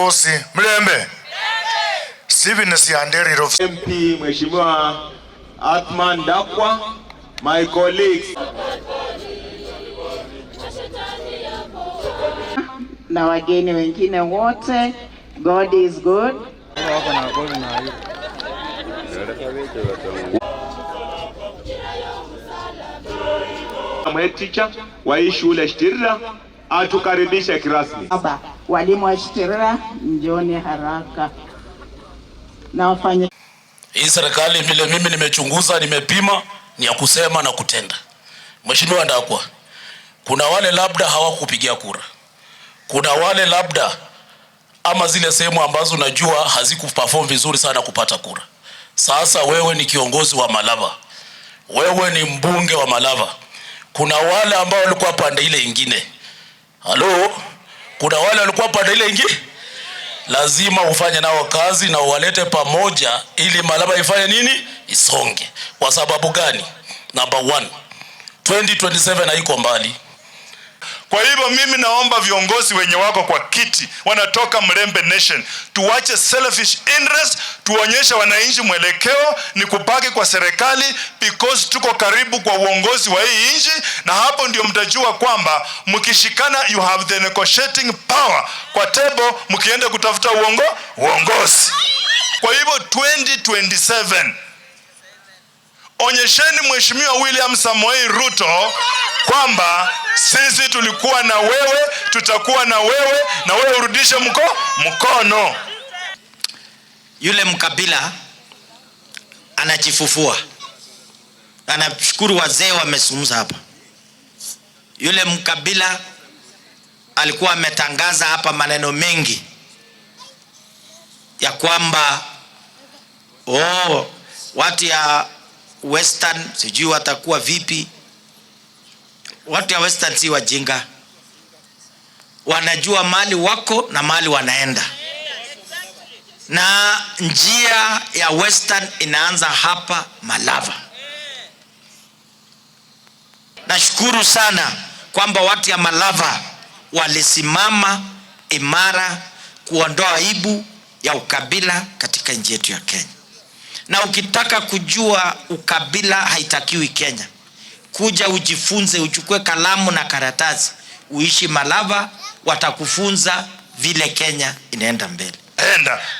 Viongozi mlembe. Steven Sianderi MP Mheshimiwa Athman Dakwa, my colleagues na wageni wengine wote, God is good. Teacher wa hii shule Shtirira atukaribishe kirasmi. Baba, walimu wa Shtirira njoni haraka. Na wafanye hii serikali vile mimi nimechunguza, nimepima, ni ya kusema na kutenda. Mheshimiwa Ndakwa, kuna wale labda hawakupigia kura. Kuna wale labda ama zile sehemu ambazo najua hazikuperform vizuri sana kupata kura. Sasa wewe ni kiongozi wa Malava. Wewe ni mbunge wa Malava. Kuna wale ambao walikuwa pande ile ingine. Halo? Kuna wale walikuwa pande ile ingine? Lazima ufanye nao kazi na uwalete pamoja ili Malava ifanye nini? Isonge. Kwa sababu gani? Number 1, 2027 haiko mbali. Kwa hivyo mimi naomba viongozi wenye wako kwa kiti wanatoka Mlembe Nation, tuwache selfish interest, tuonyeshe wananchi mwelekeo ni kupaki kwa serikali, because tuko karibu kwa uongozi wa hii nchi, na hapo ndio mtajua kwamba mkishikana you have the negotiating power kwa table mkienda kutafuta uongozi. Kwa hivyo 2027 onyesheni Mheshimiwa William Samoei Ruto kwamba sisi tulikuwa na wewe, tutakuwa na wewe, na wewe urudishe mkono. Yule mkabila anajifufua. Anashukuru wazee wamesumuza hapa. Yule mkabila alikuwa ametangaza hapa maneno mengi ya kwamba watu ya Western sijui watakuwa vipi. Watu ya Western si wajinga, wanajua mali wako na mali wanaenda, na njia ya Western inaanza hapa Malava. Nashukuru sana kwamba watu ya Malava walisimama imara kuondoa aibu ya ukabila katika nchi yetu ya Kenya. Na ukitaka kujua ukabila haitakiwi Kenya, kuja ujifunze, uchukue kalamu na karatasi, uishi Malava, watakufunza vile Kenya inaenda mbele.